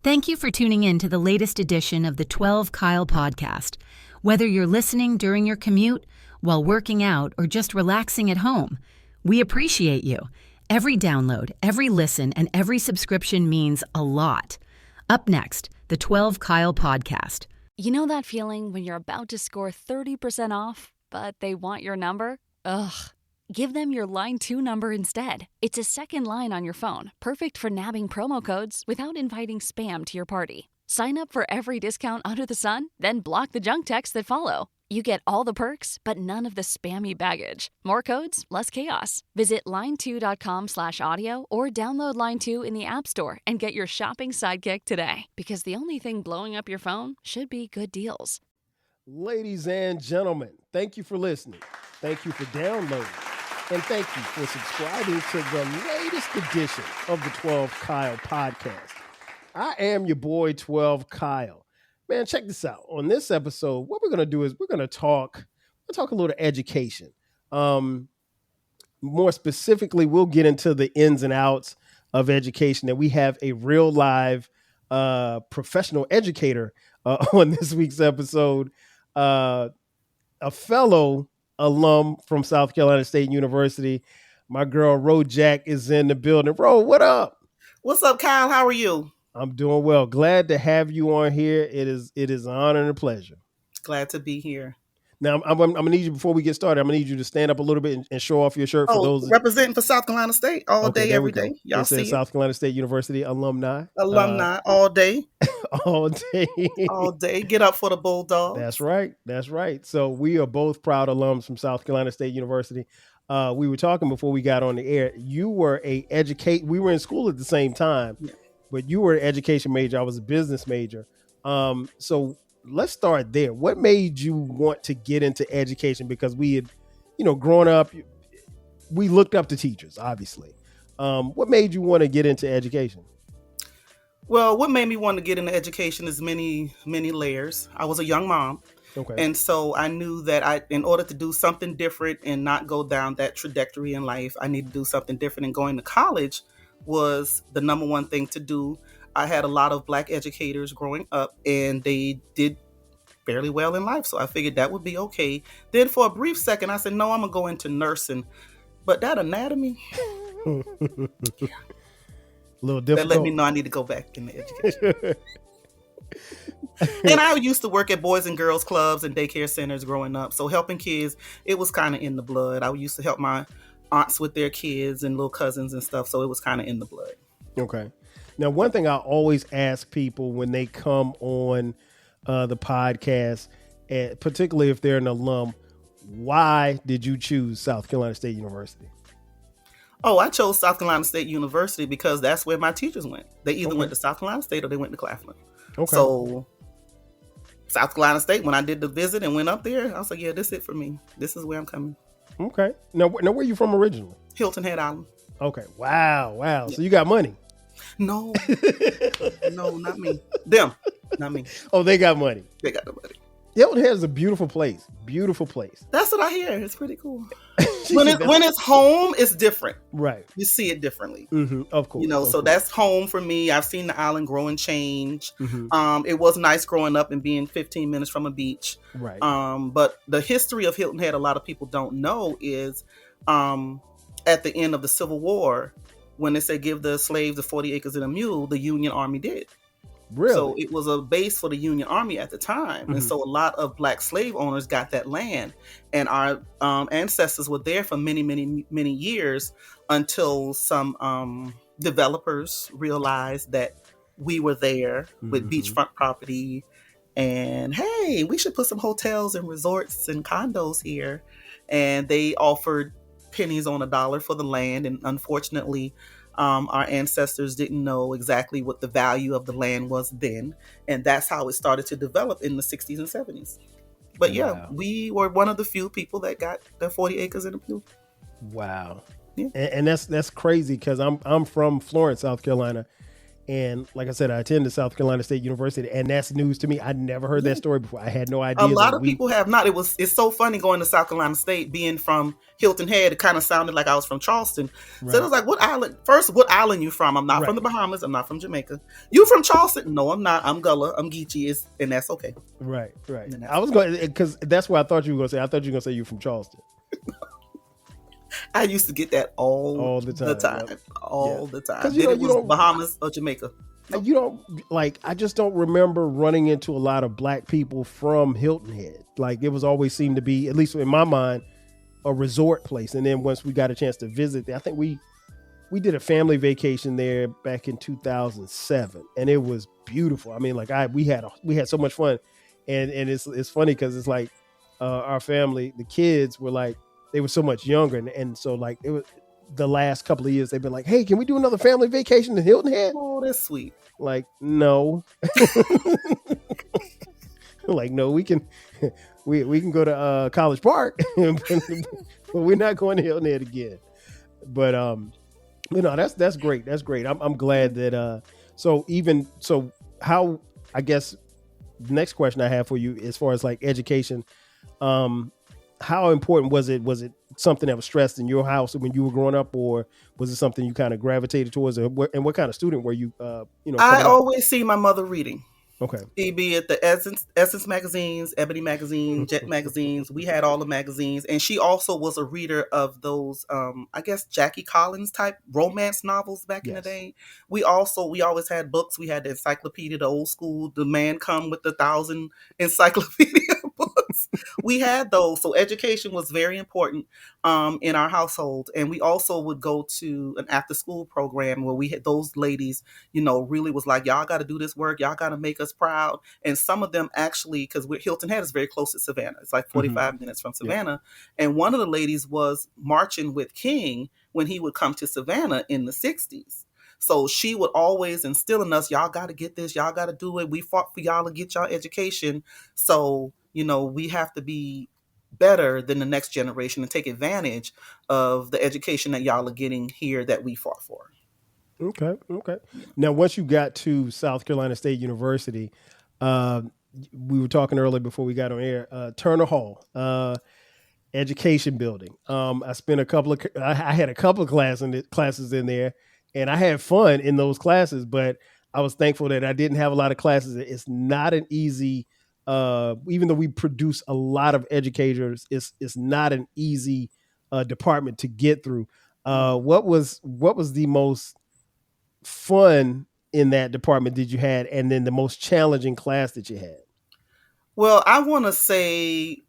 Thank you for tuning in to the latest edition of the 12 Kyle podcast. Whether you're listening during your commute, while working out, or just relaxing at home, we appreciate you. Every download, every listen, and every subscription means a lot. Up next, the 12 Kyle podcast. You know that feeling when you're about to score 30% off, but they want your number? Ugh. Give them your Line 2 number instead. It's a second line on your phone, perfect for nabbing promo codes without inviting spam to your party. Sign up for every discount under the sun, then block the junk texts that follow. You get all the perks, but none of the spammy baggage. More codes, less chaos. Visit line2.com/audio or download Line 2 in the App Store and get your shopping sidekick today. Because the only thing blowing up your phone should be good deals. Ladies and gentlemen, thank you for listening. Thank you for downloading. And thank you for subscribing to the latest edition of the 12 Kyle podcast. I am your boy, 12 Kyle. Man, check this out. On this episode, what we're going to do is we're going to talk a little education. More specifically, we'll get into the ins and outs of education. And we have a real live professional educator on this week's episode, a fellow alum from South Carolina State University. My girl, Ro Jack, is in the building. Ro, what up? What's up, Kyle? How are you? I'm doing well. Glad to have you on here. It is an honor and a pleasure. Glad to be here. Now, I'm going to need you, before we get started, I'm going to need you to stand up a little bit and show off your shirt for those. Representing for South Carolina State all day, every day. Y'all it see says it? South Carolina State University alumni. Alumni all day. All day. All day. Get up for the Bulldogs. That's right. So we are both proud alums from South Carolina State University. We were talking before we got on the air. You were we were in school at the same time, but you were an education major. I was a business major. So let's start there. What made you want to get into education? Because we had, growing up, we looked up to teachers, obviously. What made you want to get into education? Well, what made me want to get into education is many, many layers. I was a young mom. Okay. And so I knew that in order to do something different and not go down that trajectory in life, I needed to do something different. And going to college was the number one thing to do. I had a lot of Black educators growing up, and they did fairly well in life. So I figured that would be okay. Then for a brief second, I said, no, I'm going to go into nursing. But that anatomy, a little difficult. That let me know I need to go back into education. And I used to work at Boys and Girls Clubs and daycare centers growing up. So helping kids, it was kind of in the blood. I used to help my aunts with their kids and little cousins and stuff. So it was kind of in the blood. Okay. Now, one thing I always ask people when they come on the podcast, particularly if they're an alum, why did you choose South Carolina State University? Oh, I chose South Carolina State University because that's where my teachers went. They either went to South Carolina State or they went to Claflin. Okay. So South Carolina State, when I did the visit and went up there, I was like, yeah, this is it for me. This is where I'm coming. Okay. Now where are you from originally? Hilton Head Island. Okay. Wow. Yeah. So you got money? No. No, not me. Them. Not me. Oh, they got money. They got the money. Hilton Head is a beautiful place. Beautiful place. That's what I hear. It's pretty cool. When it's home, it's different. Right. You see it differently. Mm-hmm. Of course. So that's home for me. I've seen the island grow and change. Mm-hmm. It was nice growing up and being 15 minutes from a beach. Right. But the history of Hilton Head, a lot of people don't know, is at the end of the Civil War, when they said give the slaves the 40 acres and a mule, the Union Army did. Really? So it was a base for the Union Army at the time. Mm-hmm. And so a lot of Black slave owners got that land. And our ancestors were there for many, many, many years until some developers realized that we were there with beachfront property. And, hey, we should put some hotels and resorts and condos here. And they offered pennies on a dollar for the land. And unfortunately, our ancestors didn't know exactly what the value of the land was then. And that's how it started to develop in the 60s and 70s. But yeah, we were one of the few people that got the 40 acres in a mule. Wow. Yeah. And that's crazy because I'm from Florence, South Carolina. And like I said, I attended South Carolina State University, and that's news to me. I never heard that story before. I had no idea. A lot of people have not. It's so funny going to South Carolina State, being from Hilton Head. It kind of sounded like I was from Charleston. Right. So it was like, what island you from? I'm not from the Bahamas. I'm not from Jamaica. You from Charleston? No, I'm not. I'm Gullah. I'm Geechee. And that's okay. Right. I was going, because that's what I thought you were going to say. I thought you were going to say you're from Charleston. I used to get that all the time. Yep. All the time. Because you don't Bahamas or Jamaica. You don't like. I just don't remember running into a lot of black people from Hilton Head. Like, it was always seemed to be, at least in my mind, a resort place. And then once we got a chance to visit, I think we did a family vacation there back in 2007, and it was beautiful. I mean, like we had so much fun, and it's funny because it's like our family, the kids were like, they were so much younger, and so like it was the last couple of years they've been like, hey, can we do another family vacation in Hilton Head? Oh, that's sweet. Like, no. Like, no, we can go to College Park, but we're not going to Hilton Head again. But that's great. That's great. I'm glad that so how, I guess the next question I have for you, as far as like education, how important was it? Was it something that was stressed in your house when you were growing up, or was it something you kind of gravitated towards? And what kind of student were you? I always see my mother reading. Okay. Be it the Essence magazines, Ebony magazines, Jet magazines. We had all the magazines. And she also was a reader of those, I guess, Jackie Collins type romance novels back in the day. We always had books. We had the encyclopedia, the old school, the man come with the 1,000 encyclopedia books. We had those. So education was very important in our household. And we also would go to an after school program where we had those ladies, really was like, y'all got to do this work. Y'all got to make us proud. And some of them actually, because Hilton Head is very close to Savannah. It's like 45 minutes from Savannah. Yeah. And one of the ladies was marching with King when he would come to Savannah in the 60s. So she would always instill in us, y'all got to get this, y'all got to do it. We fought for y'all to get y'all education. So, we have to be better than the next generation and take advantage of the education that y'all are getting here that we fought for. Okay. Now, once you got to South Carolina State University, we were talking earlier before we got on air, Turner Hall, education building. I spent I had a couple of classes in there, and I had fun in those classes, but I was thankful that I didn't have a lot of classes. It's not an easy, even though we produce a lot of educators, it's not an easy department to get through. What was the most fun in that department that you had, and then the most challenging class that you had? Well, I want to say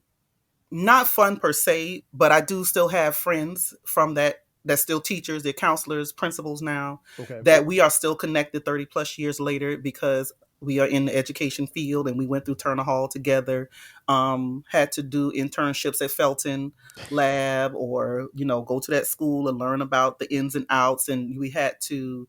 not fun per se, but I do still have friends from that's still teachers, they're counselors, principals now, that we are still connected 30 plus years later because we are in the education field and we went through Turner Hall together, had to do internships at Felton Lab or, go to that school and learn about the ins and outs. And we had to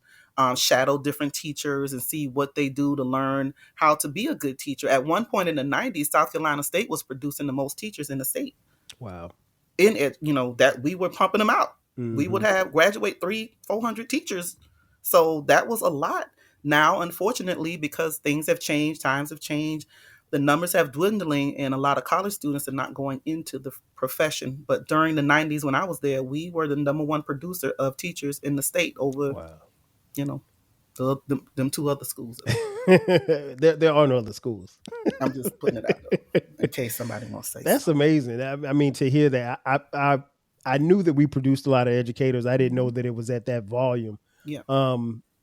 shadow different teachers and see what they do to learn how to be a good teacher. At one point in the 90s, South Carolina State was producing the most teachers in the state. Wow. In it, that we were pumping them out. Mm-hmm. We would have graduate 300-400 teachers. So that was a lot. Now, unfortunately, because things have changed, times have changed, the numbers have dwindling and a lot of college students are not going into the profession. But during the 90s when I was there, we were the number one producer of teachers in the state over, them two other schools. There are no other schools. I'm just putting it out there in case somebody wants to say That's something. Amazing. I mean, to hear that, I knew that we produced a lot of educators. I didn't know that it was at that volume. Yeah.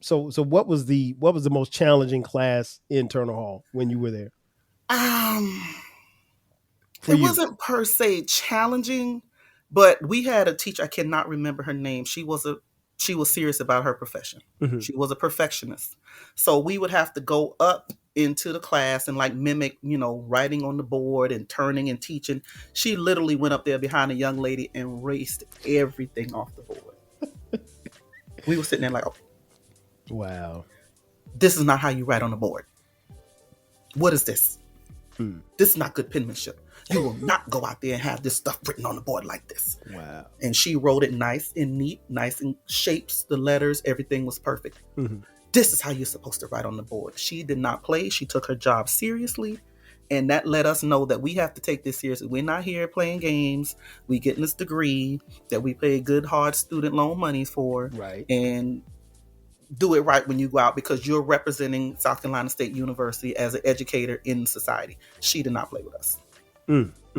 So what was the most challenging class in Turner Hall when you were there? It wasn't per se challenging, but we had a teacher, I cannot remember her name. She was serious about her profession. Mm-hmm. She was a perfectionist. So we would have to go up into the class and like mimic, writing on the board and turning and teaching. She literally went up there behind a young lady and erased everything off the board. We were sitting there like, wow, this is not how you write on the board. What is this? This is not good penmanship. You will not go out there and have this stuff written on the board like this. Wow. And she wrote it nice and neat, nice in shapes, the letters, everything was perfect. Mm-hmm. this is how you're supposed to write on the board. She did not play. She took her job seriously. And that let us know that we have to take this seriously. We're not here playing games. We getting this degree that we pay good, hard student loan monies for. Right. And do it right when you go out, because you're representing South Carolina State University as an educator in society. She did not play with us.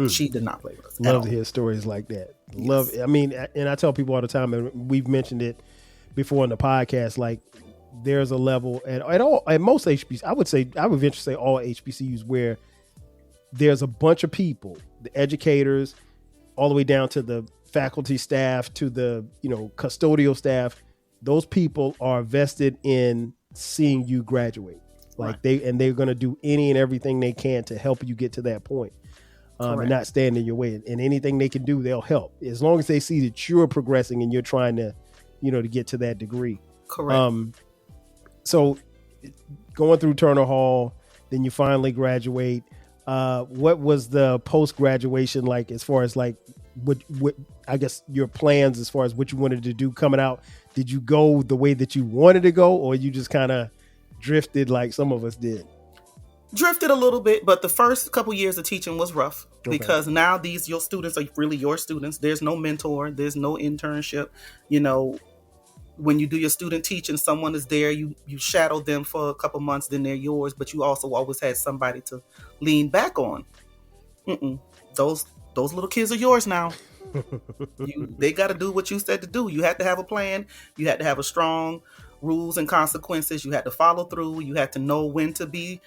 She did not play with us. Love to hear stories like that. Yes. Love. I mean, and I tell people all the time, and we've mentioned it before in the podcast, like there's a level at most HBCUs, I would venture to say all HBCUs, where there's a bunch of people, the educators, all the way down to the faculty staff, to the, custodial staff. Those people are vested in seeing you graduate. Like right. They're going to do any and everything they can to help you get to that point. And not stand in your way. And anything they can do, they'll help. As long as they see that you're progressing and you're trying to, to get to that degree. Correct. So going through Turner Hall, then you finally graduate. What was the post-graduation like, as far as like what I guess your plans as far as what you wanted to do coming out? Did you go the way that you wanted to go, or you just kind of drifted like some of us did? Drifted a little bit, but the first couple years of teaching was rough because now your students are really your students. There's no mentor. There's no internship. When you do your student teaching, someone is there. You shadow them for a couple months, then they're yours, but you also always had somebody to lean back on. Those little kids are yours now. They got to do what you said to do. You had to have a plan. You had to have a strong rules and consequences. You had to follow through. You had to know when to be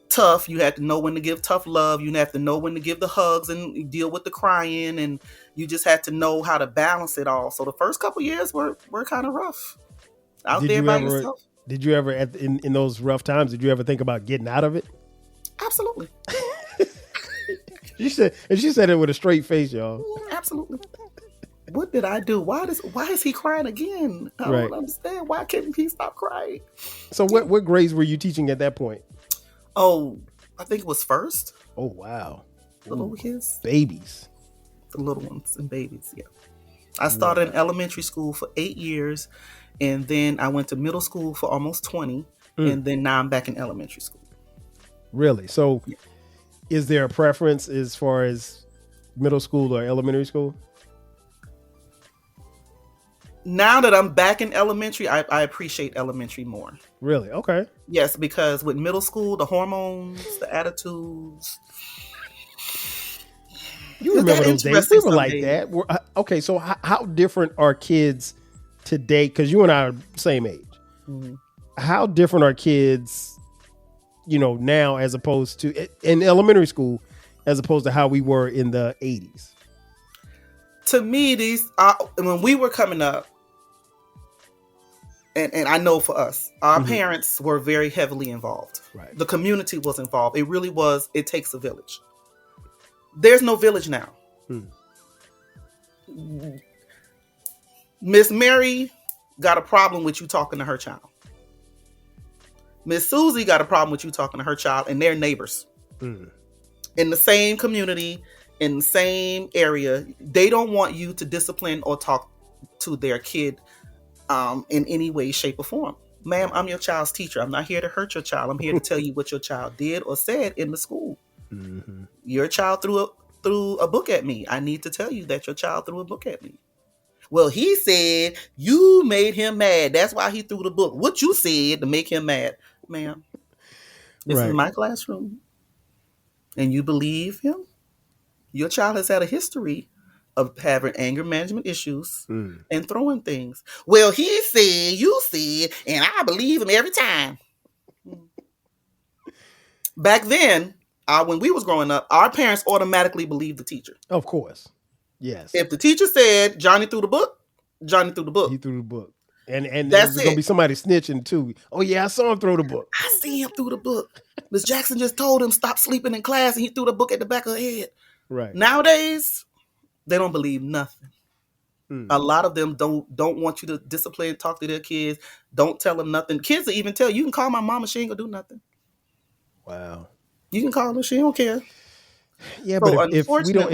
tough. You had to know when to give tough love. You have to know when to give the hugs and deal with the crying, and you just had to know how to balance it all. So the first couple years were kind of rough out there by yourself. Did you ever in those rough times, did you ever think about getting out of it? Absolutely. She said it with a straight face, y'all. Absolutely. What did I do? Why is he crying again? I don't understand. Why can't he stop crying? So what grades were you teaching at that point? Oh, I think it was first. Oh, wow. The little kids. Babies. The little ones and babies, yeah. I started in elementary school for 8 years, and then I went to middle school for almost 20, and then now I'm back in elementary school. Really? So is there a preference as far as middle school or elementary school? Now that I'm back in elementary, I appreciate elementary more. Really? Okay. Yes, because with middle school, the hormones, the attitudes. You remember those days? We were like that. Okay, so how different are kids today? Because you and I are same age. Mm-hmm. How different are kids, now as opposed to in elementary school, as opposed to how we were in the 80s? To me, when we were coming up, and I know for us, our parents were very heavily involved. Right. The community was involved. It really was. It takes a village. There's no village now. Miss Mary got a problem with you talking to her child. Miss Susie got a problem with you talking to her child, and they're neighbors. In the same community, in the same area. They don't want you to discipline or talk to their kid in any way, shape, or form. Ma'am, I'm your child's teacher. I'm not here to hurt your child. I'm here to tell you what your child did or said in the school. Mm-hmm. Your child threw a book at me. I need to tell you that your child threw a book at me. Well, he said you made him mad. That's why he threw the book. What you said to make him mad. Ma'am, this is my classroom. And you believe him? Your child has had a history of having anger management issues and throwing things. Well, he said, you said, and I believe him every time. Back then, when we was growing up, our parents automatically believed the teacher. Of course. Yes. If the teacher said Johnny threw the book, Johnny threw the book. He threw the book. And there's going to be somebody snitching too. Oh, yeah, I saw him throw the book. I see him through the book. Miss Jackson just told him stop sleeping in class, and he threw the book at the back of her head. Right. Nowadays, they don't believe nothing. A lot of them don't want you to discipline, talk to their kids. Don't tell them nothing. Kids will even tell you can call my mama, she ain't gonna do nothing. Wow. You can call her, she don't care. Yeah, so but if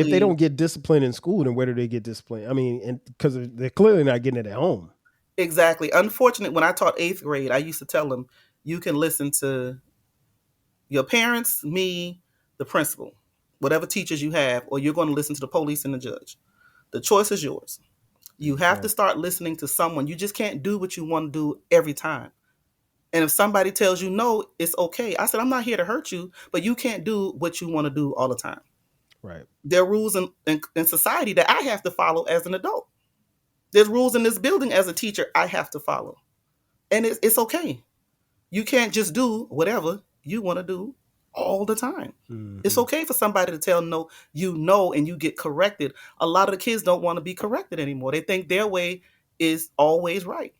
they don't get disciplined in school, then where do they get disciplined? I mean, and because they're clearly not getting it at home. Exactly. Unfortunately, when I taught 8th grade, I used to tell them, you can listen to your parents, me, the principal, whatever teachers you have, or you're going to listen to the police and the judge. The choice is yours. You have to start listening to someone. You just can't do what you want to do every time. And if somebody tells you no, it's okay. I said, I'm not here to hurt you, but you can't do what you want to do all the time. Right. There are rules in society that I have to follow as an adult. There's rules in this building as a teacher I have to follow. And it's okay. You can't just do whatever you want to do all the time. Mm-hmm. It's okay for somebody to tell no, and you get corrected. A lot of the kids don't want to be corrected anymore. They think their way is always right.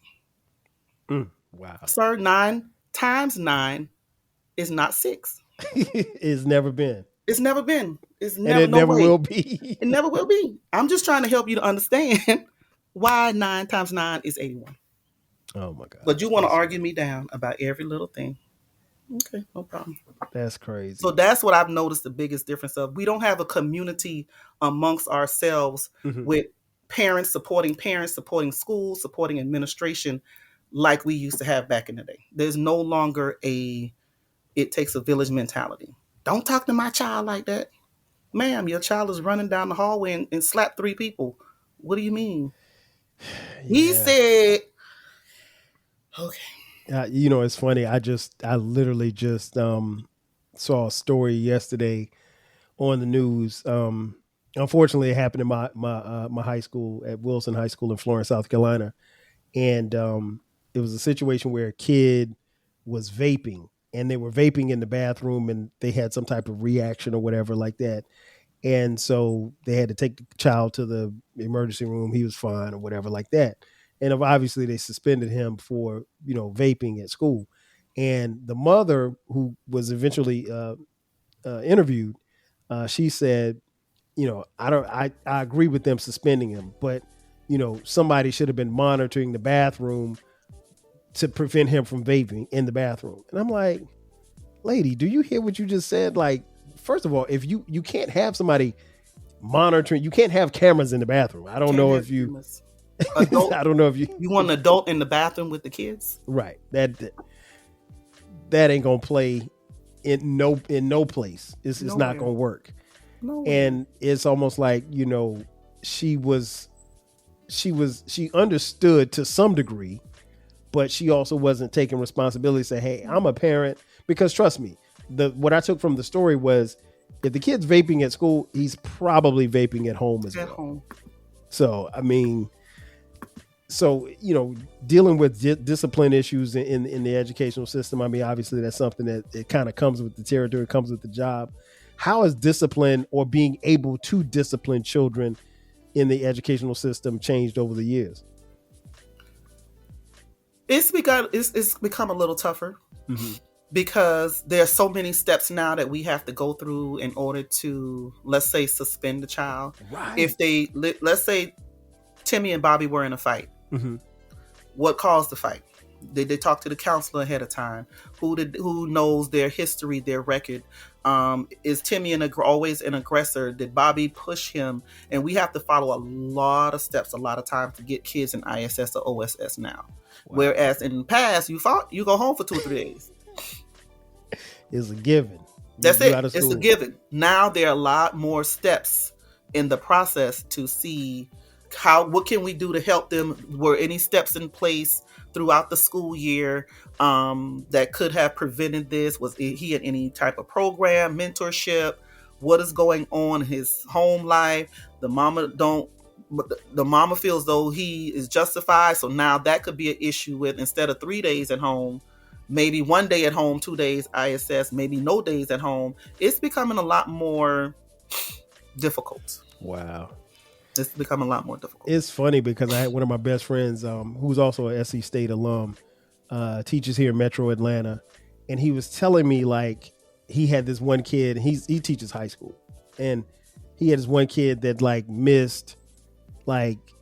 Wow. Sir, 9 times 9 is not 6. It's never been. It's never been. It's never, and it no never way. will be. It never will be. I'm just trying to help you to understand why 9 times 9 is 81. Oh my God. But you want to argue me down about every little thing. Okay, no problem. That's crazy. So that's what I've noticed the biggest difference of. We don't have a community amongst ourselves with parents, supporting schools, supporting administration like we used to have back in the day. There's no longer it takes a village mentality. Don't talk to my child like that. Ma'am, your child is running down the hallway and slapped 3 people. What do you mean? Yeah. He said, okay. It's funny. I literally just saw a story yesterday on the news. Unfortunately, it happened in my high school at Wilson High School in Florence, South Carolina, and it was a situation where a kid was vaping, and they were vaping in the bathroom, and they had some type of reaction or whatever like that, and so they had to take the child to the emergency room. He was fine or whatever like that. And obviously they suspended him for, vaping at school. And the mother, who was eventually interviewed, she said, I agree with them suspending him, but, somebody should have been monitoring the bathroom to prevent him from vaping in the bathroom. And I'm like, lady, do you hear what you just said? Like, first of all, if you can't have somebody monitoring, you can't have cameras in the bathroom. I don't know if you... Adult, I don't know if you want an adult in the bathroom with the kids, right? That ain't gonna play in no place. It's not gonna work. No. And it's almost like she understood to some degree, but she also wasn't taking responsibility. Say, hey, I'm a parent, because trust me, what I took from the story was, if the kid's vaping at school, he's probably vaping at home as well. So I mean. So, dealing with discipline issues in the educational system, I mean, obviously that's something that it kind of comes with the territory, comes with the job. How has discipline, or being able to discipline children in the educational system, changed over the years? It's become a little tougher because there are so many steps now that we have to go through in order to, let's say, suspend the child. Right. If let's say Timmy and Bobby were in a fight. What caused the fight? Did they talk to the counselor ahead of time? Who knows their history, their record? Is Timmy always an aggressor? Did Bobby push him? And we have to follow a lot of steps, a lot of time to get kids in ISS or OSS now. Wow. Whereas in the past, you go home for 2 or 3 days. It's a given. That's it. It's a given. Now there are a lot more steps in the process to see what can we do to help them? Were any steps in place throughout the school year that could have prevented this? Was he in any type of program, mentorship? What is going on in his home life? The mama feels though he is justified. So now that could be an issue with, instead of 3 days at home, maybe 1 day at home, 2 days ISS, maybe no days at home. It's becoming a lot more difficult. Wow. It's become a lot more difficult. It's funny because I had one of my best friends who's also a SC State alum, teaches here in Metro Atlanta. And he was telling me, like, he had this one kid, and he teaches high school. And he had this one kid that missed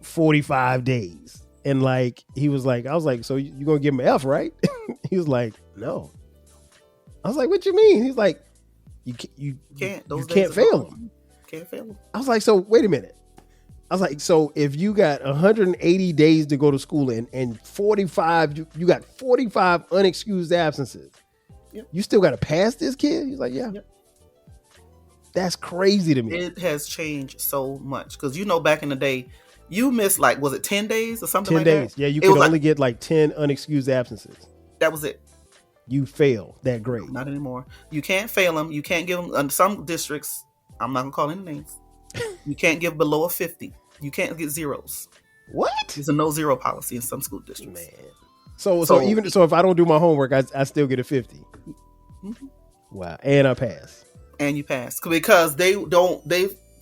45 days. And he was like, I was like, so you going to give him an F, right? He was like, no. I was like, what you mean? He's like, you can't fail him. Can't fail him. I was like, so wait a minute. I was like, so if you got 180 days to go to school and 45, you got 45 unexcused absences. Yep. You still got to pass this kid? He's like, yeah. Yep. That's crazy to me. It has changed so much because back in the day, you missed was it 10 days or something 10 like days. that? Yeah, you could only get 10 unexcused absences. That was it. You fail that grade. Not anymore. You can't fail them. You can't give them. In some districts, I'm not gonna call any names. You can't give below a 50. You can't get zeros. What? There's a no zero policy in some school districts. Man. So even if I don't do my homework, I still get a 50. Mm-hmm. Wow. And I pass. And you pass because they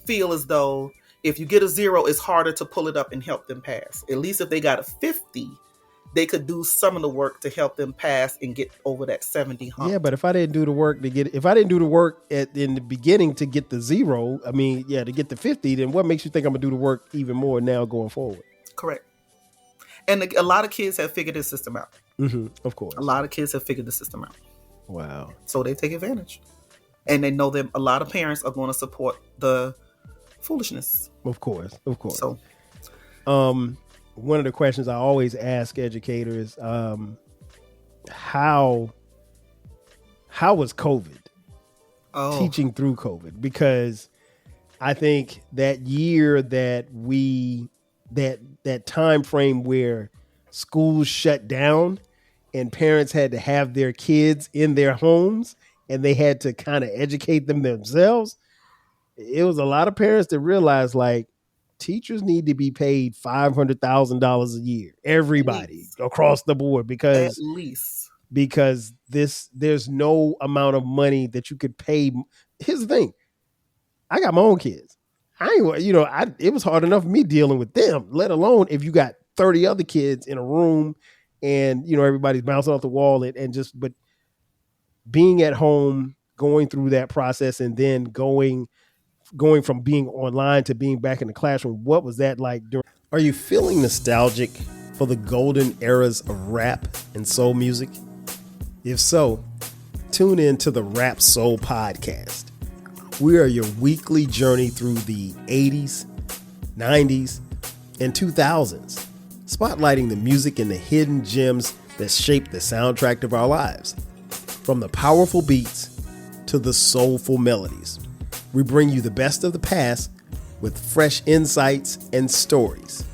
feel as though if you get a 0, it's harder to pull it up and help them pass. At least if they got a 50, they could do some of the work to help them pass and get over that 70 hump. Yeah, but if I didn't do the work in the beginning to get the 0, to get the 50, then what makes you think I'm gonna do the work even more now going forward? Correct. And a lot of kids have figured this system out. Mm-hmm, of course. A lot of kids have figured the system out. Wow. So they take advantage. And they know that a lot of parents are going to support the foolishness. Of course. So, one of the questions I always ask educators, how was COVID? Teaching through COVID? Because I think that year that that time frame where schools shut down and parents had to have their kids in their homes and they had to kind of educate them themselves, it was a lot of parents that realized teachers need to be paid $500,000 a year, everybody across the board, because there's no amount of money that you could pay. Here's the thing. I got my own kids. It was hard enough for me dealing with them, let alone if you got 30 other kids in a room and, everybody's bouncing off the wall but being at home, going through that process and then going from being online to being back in the classroom. What was that like? Are you feeling nostalgic for the golden eras of rap and soul music? If so, tune in to the Rap Soul Podcast. We are your weekly journey through the 80s, 90s, and 2000s, spotlighting the music and the hidden gems that shaped the soundtrack of our lives. From the powerful beats to the soulful melodies, we bring you the best of the past with fresh insights and stories.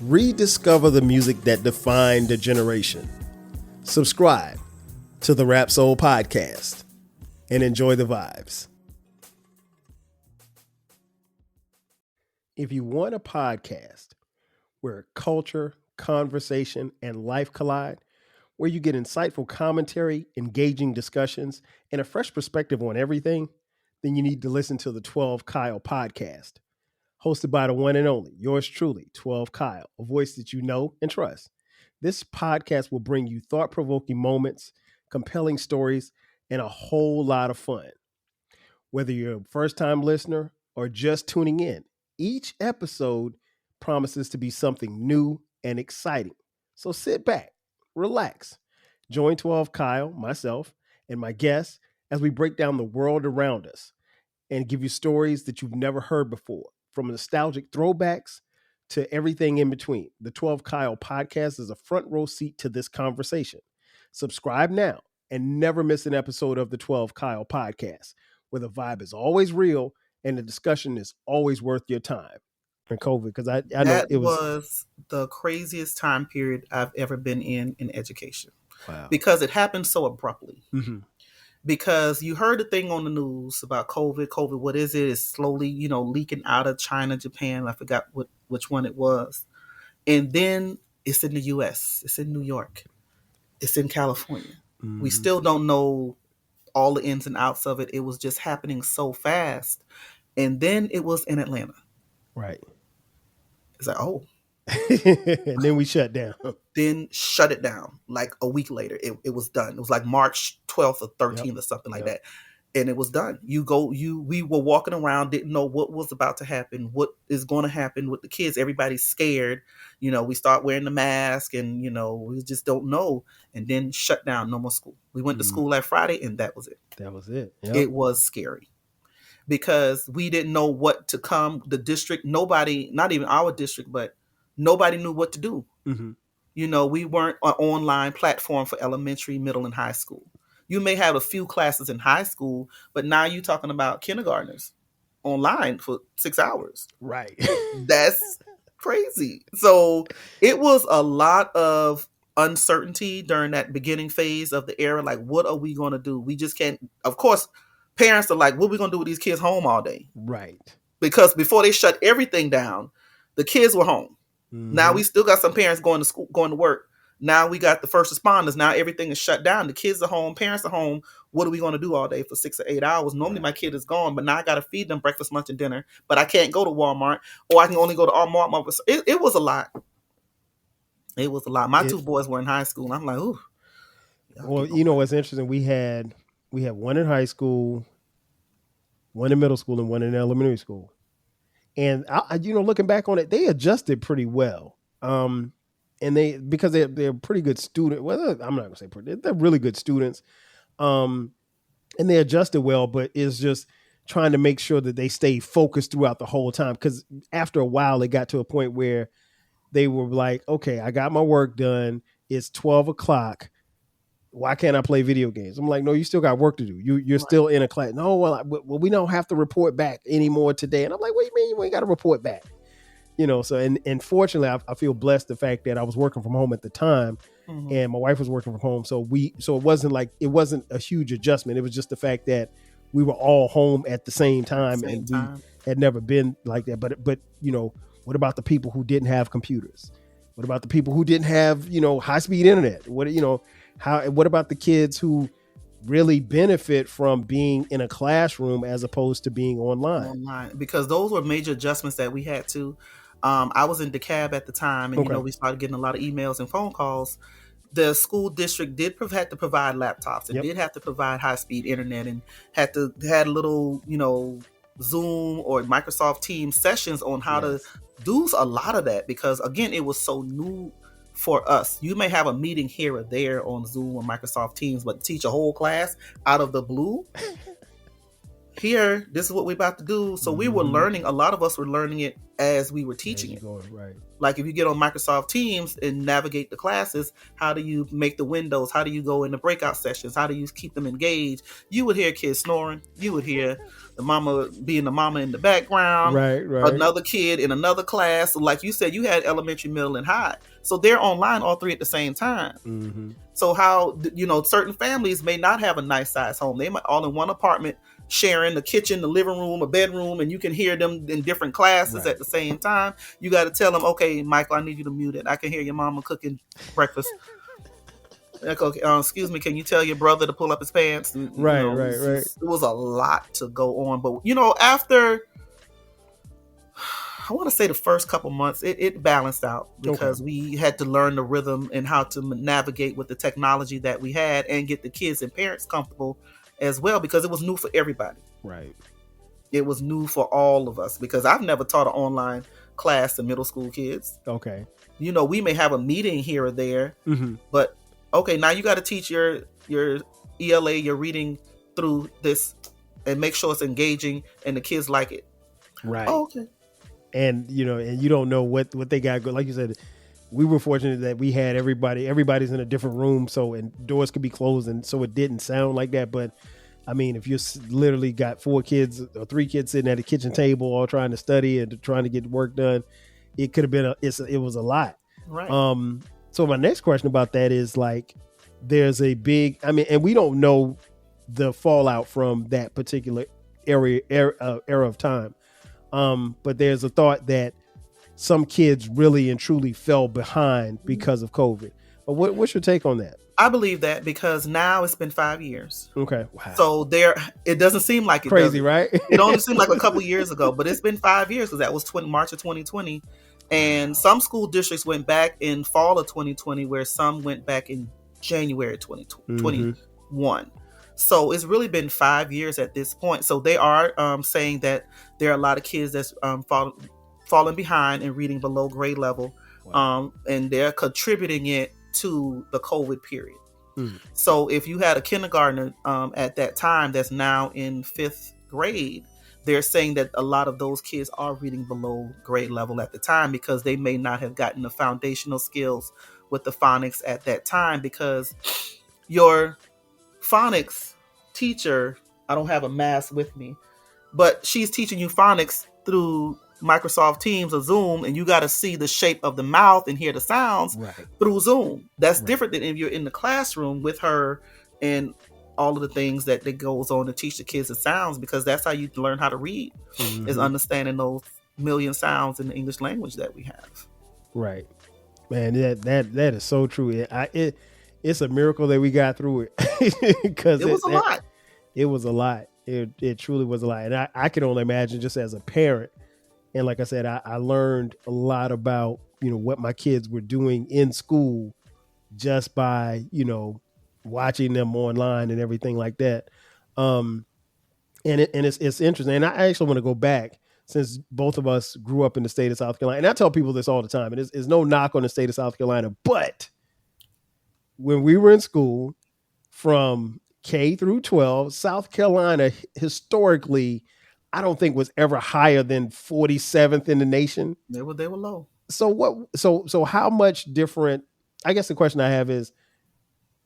Rediscover the music that defined a generation. Subscribe to the Rap Soul Podcast and enjoy the vibes. If you want a podcast where culture, conversation, and life collide, where you get insightful commentary, engaging discussions, and a fresh perspective on everything, then you need to listen to the 12 Kyle podcast, hosted by the one and only, yours truly, 12 Kyle, a voice that you know and trust. This podcast will bring you thought-provoking moments, compelling stories, and a whole lot of fun. Whether you're a first-time listener or just tuning in, each episode promises to be something new and exciting. So sit back, relax, join 12 Kyle, myself, and my guests as we break down the world around us and give you stories that you've never heard before, from nostalgic throwbacks to everything in between. The 12 Kyle podcast is a front row seat to this conversation. Subscribe now and never miss an episode of the 12 Kyle podcast, where the vibe is always real and the discussion is always worth your time. For COVID, because I know it was the craziest time period I've ever been in education. Wow. Because it happened so abruptly. Mm-hmm. Because you heard the thing on the news about COVID. COVID, what is it? It's slowly, leaking out of China, Japan. I forgot which one it was. And then it's in the U.S. It's in New York. It's in California. Mm-hmm. We still don't know all the ins and outs of it. It was just happening so fast. And then it was in Atlanta. Right. It's like, oh. And then we shut down. Then shut it down. Like a week later, it was done. It was like March 12th or 13th or something like that. And it was done. We were walking around, didn't know what was about to happen, what is going to happen with the kids. Everybody's scared. We start wearing the mask and, we just don't know. And then shut down, no more school. We went to school that Friday and that was it. That was it. Yep. It was scary. because we didn't know what to come. The district, nobody, not even our district, but nobody knew what to do. Mm-hmm. You know, we weren't an online platform for elementary, middle, and high school. You may have a few classes in high school, but now you're talking about kindergartners online for 6 hours. Right. That's crazy. So it was a lot of uncertainty during that beginning phase of the era. Like, what are we going to do? We just can't. Of course, parents are like, what are we going to do with these kids home all day? Right. Because before they shut everything down, the kids were home. Mm-hmm. Now we still got some parents going to school, going to work. Now we got the first responders. Now everything is shut down. The kids are home. Parents are home. What are we going to do all day for 6 or 8 hours? Normally my kid is gone, but now I got to feed them breakfast, lunch, and dinner. But I can't go to Walmart, or I can only go to Walmart. It was a lot. It was a lot. My two boys were in high school. And I'm like, ooh. Well, you know what's interesting? We had one in high school, one in middle school, and one in elementary school. And I looking back on it, they adjusted pretty well. And because they're pretty good students. Well, I'm not gonna say pretty. They're really good students. And they adjusted well, but it's just trying to make sure that they stay focused throughout the whole time. Because after a while, it got to a point where they were like, "Okay, I got my work done. It's 12 o'clock. Why can't I play video games?" I'm like, "No, you still got work to do. You're still in a class." "No, well, we don't have to report back anymore today." And I'm like, "What do you mean you ain't got to report back?" So and fortunately, I feel blessed the fact that I was working from home at the time, mm-hmm. and my wife was working from home. So it wasn't a huge adjustment. It was just the fact that we were all home at the same time, we had never been like that. But what about the people who didn't have computers? What about the people who didn't have high speed internet? What about the kids who really benefit from being in a classroom as opposed to being online? Because those were major adjustments that we had to. I was in DeKalb at the time, and we started getting a lot of emails and phone calls. The school district had to provide laptops. It did have to provide high speed internet, and had little Zoom or Microsoft Teams sessions on how to do a lot of that, because again, it was so new for us. You may have a meeting here or there on Zoom or Microsoft Teams, but teach a whole class out of the blue. Here, this is what we're about to do. So we were learning. A lot of us were learning it as we were teaching it. Right. Like if you get on Microsoft Teams and navigate the classes, how do you make the windows? How do you go into breakout sessions? How do you keep them engaged? You would hear kids snoring. You would hear the mama being the mama in the background. Right. Another kid in another class. So like you said, you had elementary, middle, and high. So they're online all three at the same time. Mm-hmm. So how, certain families may not have a nice size home. They might all in one apartment, sharing the kitchen, the living room, a bedroom, and you can hear them in different classes at the same time. You got to tell them, okay, Michael, I need you to mute it. I can hear your mama cooking breakfast. Okay, excuse me, can you tell your brother to pull up his pants? And, right. It was a lot to go on. But, after, I want to say the first couple months, it balanced out, because we had to learn the rhythm and how to navigate with the technology that we had and get the kids and parents comfortable as well, because it was new for everybody. Right. It was new for all of us, because I've never taught an online class to middle school kids. Okay. We may have a meeting here or there, but okay, now you got to teach your ELA, your reading through this, and make sure it's engaging and the kids like it. Right. Oh, okay. And and you don't know what they got good. Like you said, we were fortunate that we had everybody's in a different room, and doors could be closed, and so it didn't sound like that. But I mean, if you literally got 4 kids or 3 kids sitting at a kitchen table all trying to study and trying to get work done, it could have been it was a lot. Right. So my next question about that is, like, there's a big, and we don't know the fallout from that particular era of time. But there's a thought that some kids really and truly fell behind because of COVID. But what's your take on that? I believe that, because now it's been 5 years. Okay. Wow. So it doesn't seem like it crazy, right? It only seemed like a couple years ago, but it's been 5 years, because that was March of 2020. And some school districts went back in fall of 2020, where some went back in January 2021. So it's really been 5 years at this point. So they are saying that there are a lot of kids that's falling behind and reading below grade level. Wow. And they're contributing it to the COVID period. So if you had a kindergartner at that time that's now in 5th grade, they're saying that a lot of those kids are reading below grade level at the time because they may not have gotten the foundational skills with the phonics at that time, because your phonics teacher, I don't have a mask with me, but she's teaching you phonics through Microsoft Teams or Zoom, and you got to see the shape of the mouth and hear the sounds through Zoom. That's different than if you're in the classroom with her and all of the things that goes on to teach the kids the sounds, because that's how you learn how to read, is understanding those million sounds in the English language that we have. Right. Man, that is so true. It's a miracle that we got through it, because it was a lot. It was a lot. It truly was a lot. And I can only imagine, just as a parent. And like I said, I learned a lot about, what my kids were doing in school just by, watching them online and everything like that. And it's interesting. And I actually want to go back, since both of us grew up in the state of South Carolina. And I tell people this all the time, and it's no knock on the state of South Carolina, but when we were in school from K through 12, South Carolina historically, I don't think was ever higher than 47th in the nation. They were low. So how much different, I guess the question I have is,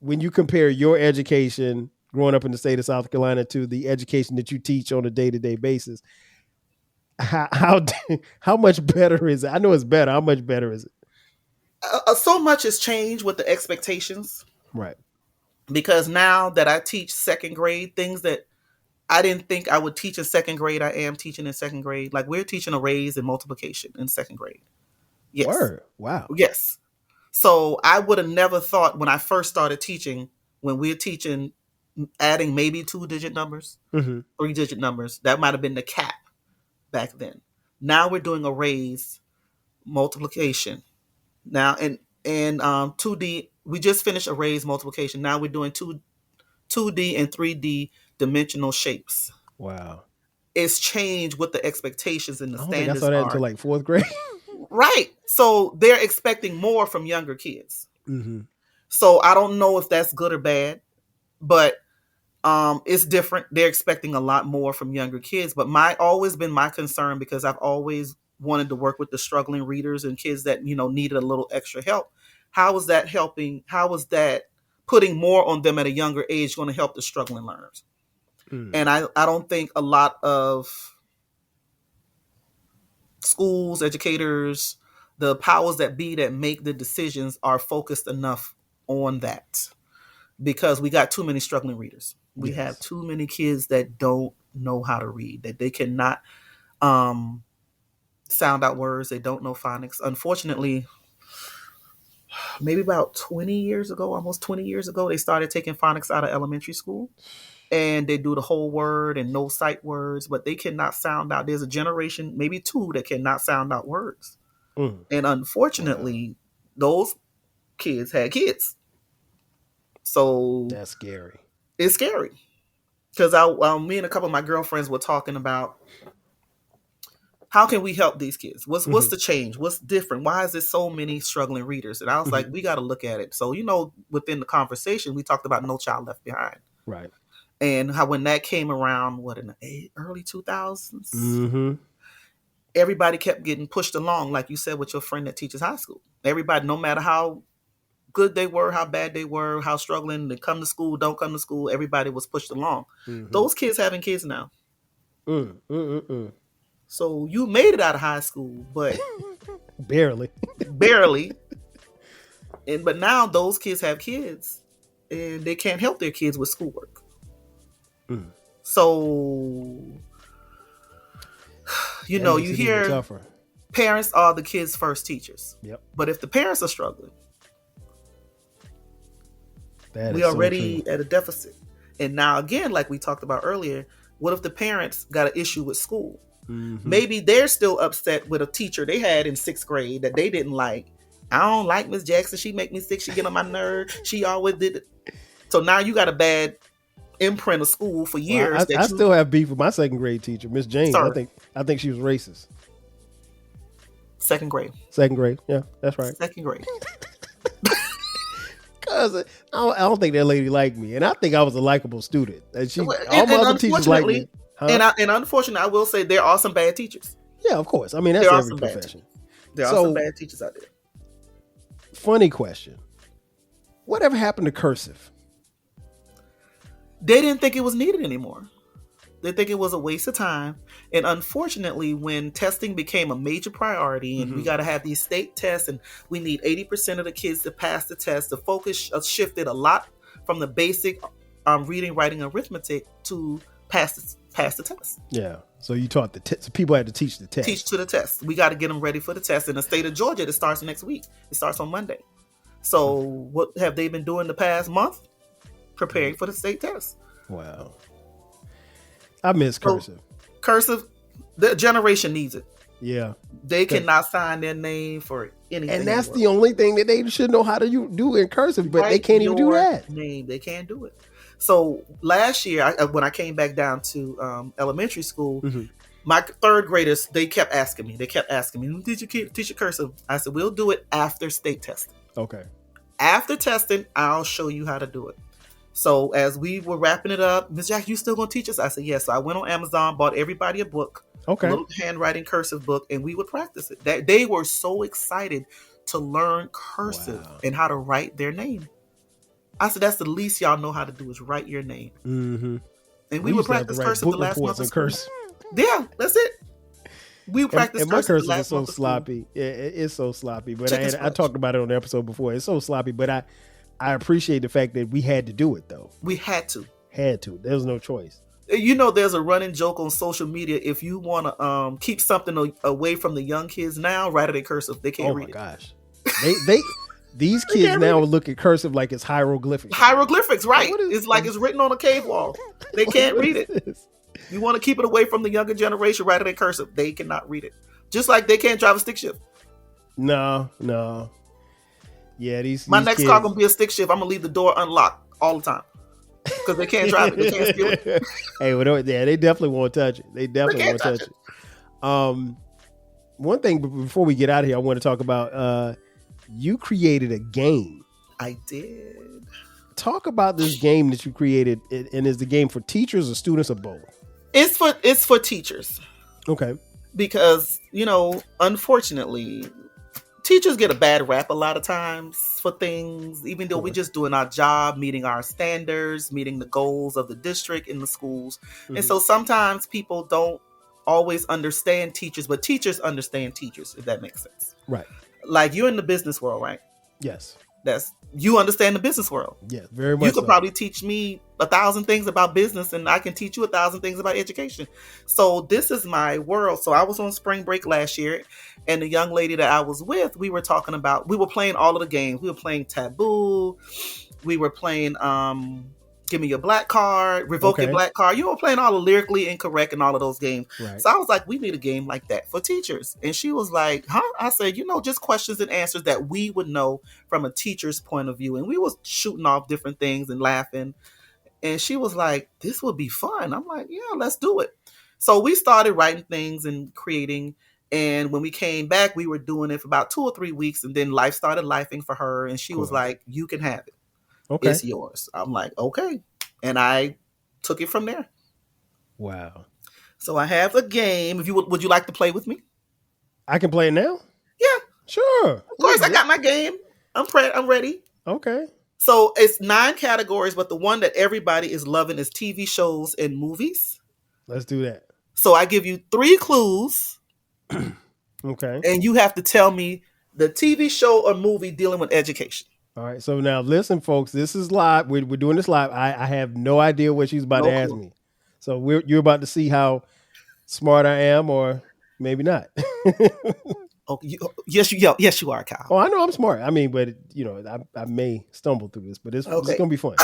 when you compare your education growing up in the state of South Carolina to the education that you teach on a day-to-day basis, how much better is it? I know it's better. How much better is it? So much has changed with the expectations. Right. Because now that I teach second grade, things that I didn't think I would teach in second grade, I am teaching in second grade. Like, we're teaching arrays and multiplication in second grade. Yes. Word. Wow. Yes. So I would have never thought, when I first started teaching, when we're teaching adding maybe 2-digit numbers, 3-digit numbers, that might have been the cap back then. Now we're doing arrays, multiplication. Now and 2D, we just finished arrays, multiplication. Now we're doing 2D and 3D dimensional shapes. Wow. It's changed with the expectations and the standards. I think I saw that until like fourth grade. Right. So they're expecting more from younger kids. So I don't know if that's good or bad, but it's different. They're expecting a lot more from younger kids. But always been my concern, because I've always wanted to work with the struggling readers and kids that, needed a little extra help. How is that helping? How is that putting more on them at a younger age going to help the struggling learners? And I don't think a lot of schools, educators, the powers that be that make the decisions are focused enough on that, because we got too many struggling readers. We have too many kids that don't know how to read, that they cannot sound out words. They don't know phonics. Unfortunately, maybe about 20 years ago, almost 20 years ago, they started taking phonics out of elementary school. And they do the whole word and no sight words, but they cannot sound out. There's a generation, maybe two, that cannot sound out words. And unfortunately, those kids had kids. So that's scary. It's scary. Because me and a couple of my girlfriends were talking about, how can we help these kids? What's the change? What's different? Why is there so many struggling readers? And I was like, we got to look at it. So, within the conversation, we talked about No Child Left Behind. Right. And how when that came around, in the early 2000s, everybody kept getting pushed along, like you said, with your friend that teaches high school. Everybody, no matter how good they were, how bad they were, how struggling, they come to school, don't come to school, everybody was pushed along. Those kids having kids now. So you made it out of high school, but barely. But now those kids have kids, and they can't help their kids with schoolwork. So, you hear parents are the kids' first teachers. Yep. But if the parents are struggling, we are already at a deficit. And now, again, like we talked about earlier, what if the parents got an issue with school? Maybe they're still upset with a teacher they had in 6th grade that they didn't like. I don't like Miss Jackson. She make me sick. She get on my nerve. She always did it. So now you got a bad imprint of school for years. Well, I still have beef with my 2nd grade teacher, Miss James. Sir. I think she was racist. 2nd grade. 2nd grade. Yeah, that's right. 2nd grade. Because I don't think that lady liked me, and I think I was a likable student. And all my other teachers liked me. Huh? And unfortunately, I will say there are some bad teachers. Yeah, of course. I mean, that's There are every some bad profession. teachers. There are some So, bad teachers out there. funny question. Whatever happened to cursive? They didn't think it was needed anymore. They think it was a waste of time. And unfortunately, when testing became a major priority and we got to have these state tests and we need 80% of the kids to pass the test, the focus shifted a lot from the basic reading, writing, arithmetic to pass the test. Yeah. So you taught the test. So people had to teach the test. Teach to the test. We got to get them ready for the test. In the state of Georgia, it starts next week. It starts on Monday. So what have they been doing the past month? Preparing for the state test. Wow. I miss cursive. So, cursive, the generation needs it. Yeah. They cannot sign their name for anything. And that's the only thing that they should know how to do in cursive, but they can't even do that. Name. They can't do it. So last year, when I came back down to elementary school, my third graders, they kept asking me, did you teach a cursive? I said, we'll do it after state testing. Okay. After testing, I'll show you how to do it. So as we were wrapping it up, Ms. Jack, you still gonna teach us? I said, yes. So I went on Amazon, bought everybody a book, a little handwriting cursive book, and we would practice it. That they were so excited to learn cursive and how to write their name. I said, that's the least y'all know how to do is write your name. And we would practice cursive the last month of school. Yeah, that's it. We practice and my cursive is so sloppy. It's so sloppy. But I talked about it on the episode before. It's so sloppy, but I appreciate the fact that we had to do it, though. We had to. There was no choice. You know, there's a running joke on social media. If you want to keep something away from the young kids now, write it in cursive. They can't read it. Oh, my gosh. These kids now look at cursive like it's hieroglyphics. Hieroglyphics, right. It's like it's written on a cave wall. They can't read it. You want to keep it away from the younger generation, write it in cursive. They cannot read it. Just like they can't drive a stick shift. No. Yeah, my next kids... car gonna be a stick shift. I'm gonna leave the door unlocked all the time because they can't drive it. They can't steal it. Hey, well, they definitely won't touch it. They definitely won't touch it. One thing before we get out of here, I want to talk about. You created a game. I did. Talk about this game that you created, and is the game for teachers or students or both? It's for teachers. Okay. Because, unfortunately, teachers get a bad rap a lot of times for things, even though we're just doing our job, meeting our standards, meeting the goals of the district in the schools. And so sometimes people don't always understand teachers, but teachers understand teachers, if that makes sense. Right. Like you're in the business world, right? Yes. You understand the business world. Yeah, very much. You could probably teach me 1,000 things about business, and I can teach you 1,000 things about education. So this is my world. So I was on spring break last year, and the young lady that I was with, we were playing all of the games. We were playing Taboo. We were playing Give Me Your Black Card, Revoke Your Black Card. You were playing all the lyrically incorrect and all of those games. Right. So I was like, we need a game like that for teachers. And she was like, huh? I said, just questions and answers that we would know from a teacher's point of view. And we was shooting off different things and laughing. And she was like, this would be fun. I'm like, yeah, let's do it. So we started writing things and creating. And when we came back, we were doing it for about 2 or 3 weeks. And then life started lifing for her. And she was like, you can have it. Okay. It's yours. I'm like, okay. And I took it from there. Wow. So I have a game. Would you like to play with me? I can play it now? Yeah. Sure. Of course, I got my game. I'm ready. Okay. So it's 9 categories, but the one that everybody is loving is TV shows and movies. Let's do that. So I give you 3 clues. Okay. And you have to tell me the TV show or movie dealing with education. All right. So now listen, folks, this is live. We're doing this live. I have no idea what she's about to ask me. So you're about to see how smart I am, or maybe not. Yes, you are, Kyle. Oh, I know I'm smart. I mean, but I may stumble through this, but it's going to be fun.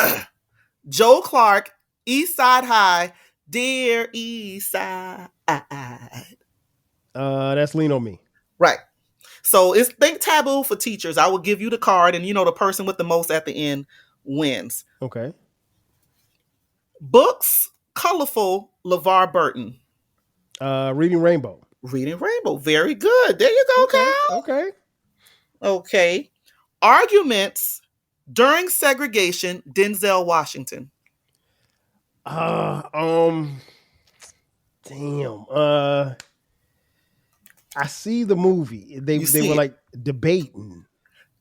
Joe Clark, East Side High, Dear East Side. That's Lean on Me. Right. So think Taboo for teachers. I will give you the card, and the person with the most at the end wins. Okay. Books, Colorful, LeVar Burton. Reading Rainbow. Reading Rainbow. Very good. There you go, Kyle. Okay. Arguments during segregation, Denzel Washington. Damn. I see the movie. They were like debating.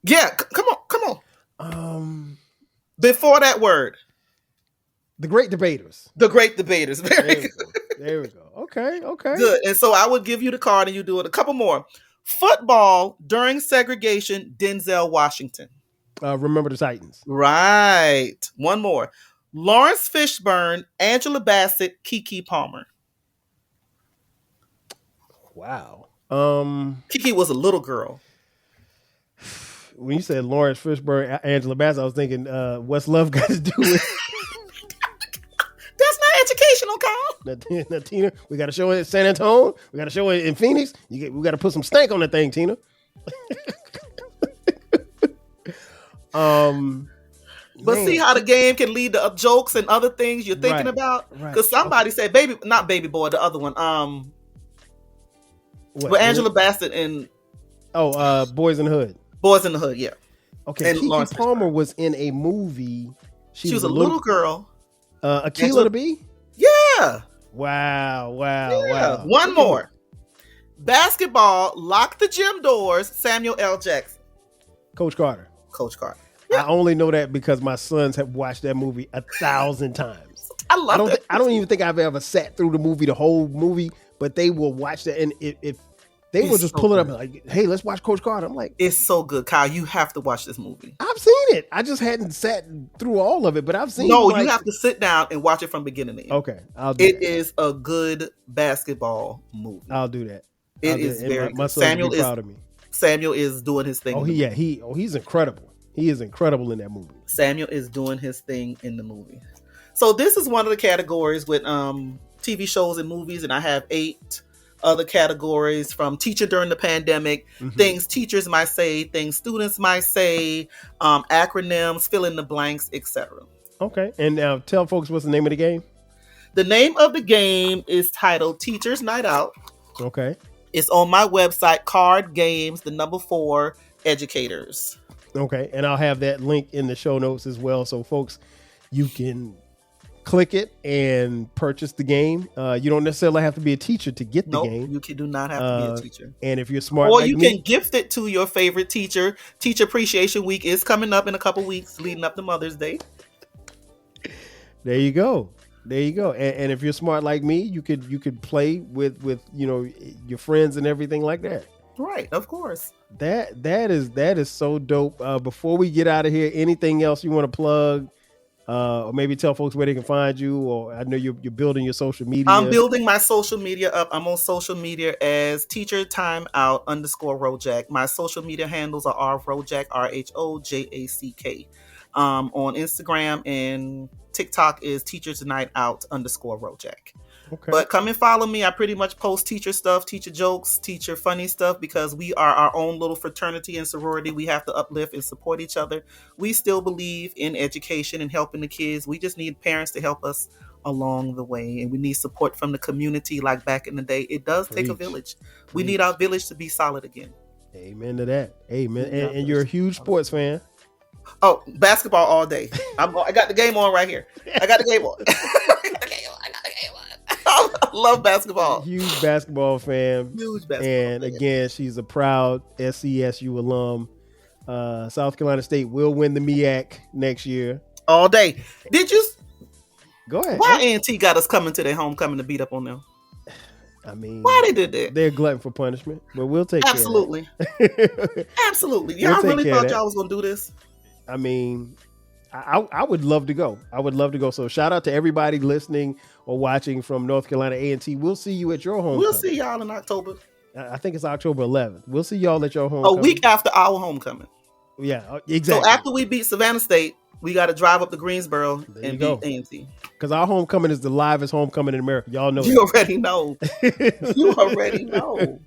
Yeah, come on. Before that word. The Great Debaters. The Great Debaters. Very good. There we go. Okay. Good. And so I would give you the card and you do it. A couple more. Football during segregation, Denzel Washington. Remember the Titans. Right. One more. Lawrence Fishburne, Angela Bassett, Keke Palmer. Wow. Keke was a little girl. When you said Lawrence Fishburne, Angela Bassett, I was thinking, what's love got to do with That's not educational, Kyle. Now, Tina, we got to show it in San Antonio. We got to show it in Phoenix. We got to put some stank on that thing, Tina. But see how the game can lead to jokes and other things you're thinking about? Because somebody said not Baby Boy, the other one. With Angela Bassett and Boys in the Hood. Boys in the Hood, yeah. Okay, and Keke Palmer was in a movie. She was a little girl. Akilah the Bee? Yeah. Wow. One more. Basketball, Lock the Gym Doors, Samuel L. Jackson. Coach Carter. Yeah. I only know that because my sons have watched that movie 1,000 times. I love it. I don't even think I've ever sat through the whole movie, but they will watch that, and if they will just pull it up and like, hey, let's watch Coach Carter. I'm like, it's so good, Kyle. You have to watch this movie. I've seen it. I just hadn't sat through all of it, but I've seen. No, you have to sit down and watch it from beginning to end. Okay, I'll do it. It is a good basketball movie. I'll do that. It is very good. My son Samuel is proud of me. Samuel is doing his thing. He's incredible. He is incredible in that movie. Samuel is doing his thing in the movie. So this is one of the categories with TV shows and movies, and I have 8 other categories from teacher during the pandemic, things teachers might say, things students might say, acronyms, fill in the blanks, etc. Okay, and now tell folks what's the name of the game. The name of the game is titled Teachers Night Out. Okay. It's on my website, Card Games, 4 Educators. Okay, and I'll have that link in the show notes as well, so folks, you can click it and purchase the game. You don't necessarily have to be a teacher to get the game. You do not have to be a teacher. And if you're smart, or you can gift it to your favorite teacher. Teacher Appreciation Week is coming up in a couple weeks, leading up to Mother's Day. There you go. And if you're smart like me, you could play with your friends and everything like that. Right, of course. That is so dope. Before we get out of here, anything else you want to plug? Or maybe tell folks where they can find you, or I know you're building your social media. I'm building my social media up. I'm on social media as Teacher Timeout _Rojack. My social media handles are rrojack, RHOJACK. On Instagram and TikTok is Teachers Night Out _Rojack. Okay. But come and follow me. I pretty much post teacher stuff, teacher jokes, teacher funny stuff, because we are our own little fraternity and sorority. We have to uplift and support each other. We still believe in education and helping the kids. We just need parents to help us along the way. And we need support from the community like back in the day. It does take a village. We need our village to be solid again. Amen to that. Amen. And you're a huge sports fan. Oh, basketball all day. I got the game on right here. I got the game on. I love basketball. Huge basketball fan. And again, she's a proud SCSU alum. South Carolina State will win the MEAC next year. All day. Did you? Go ahead. Why A&T got us coming to their homecoming to beat up on them? I mean, why they did that? They're glutton for punishment, but we'll take absolutely. Care of that. Absolutely. Y'all really thought y'all was going to do this? I mean, I would love to go. So shout out to everybody listening or watching from North Carolina A&T. We'll see you at your homecoming. We'll see y'all in October. I think it's October 11th. We'll see y'all at your homecoming. A week after our homecoming. Yeah, exactly. So after we beat Savannah State, we got to drive up to Greensboro and beat A&T. Because our homecoming is the livest homecoming in America. Y'all know. You already know. You already know.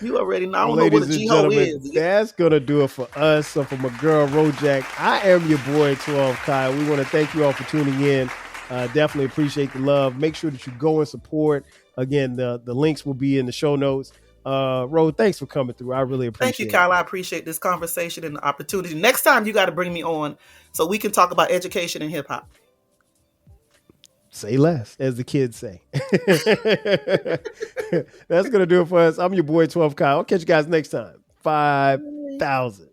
You already know. I don't know what a G-Ho is. That's going to do it for us. So for my girl, Rojack, I am your boy, 12 Kyle. We want to thank you all for tuning in. Definitely appreciate the love. Make sure that you go and support. Again, the links will be in the show notes. Ro, thanks for coming through. I really appreciate it. Thank you, Kyle. I appreciate this conversation and the opportunity. Next time, you got to bring me on so we can talk about education and hip-hop. say less, as the kids say. That's going to do it for us. I'm your boy, 12 Kyle. I'll catch you guys next time. 5,000.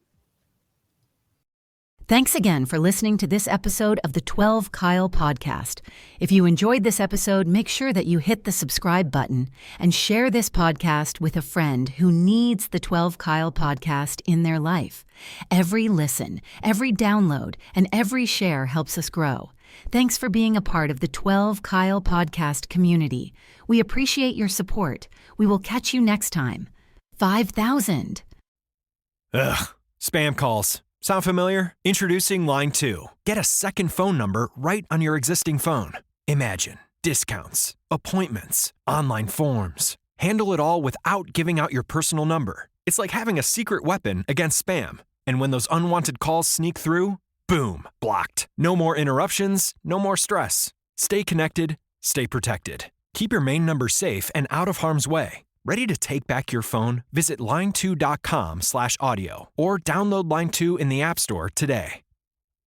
Thanks again for listening to this episode of the 12 Kyle podcast. If you enjoyed this episode, make sure that you hit the subscribe button and share this podcast with a friend who needs the 12 Kyle podcast in their life. Every listen, every download, and every share helps us grow. Thanks for being a part of the 12 Kyle podcast community. We appreciate your support. We will catch you next time. 5,000. Ugh, spam calls. Sound familiar? Introducing Line 2. Get a second phone number right on your existing phone. Imagine discounts, appointments, online forms. Handle it all without giving out your personal number. It's like having a secret weapon against spam. And when those unwanted calls sneak through, boom, blocked. No more interruptions, no more stress. Stay connected, stay protected. Keep your main number safe and out of harm's way. Ready to take back your phone? Visit line2.com/audio or download Line 2 in the App Store today.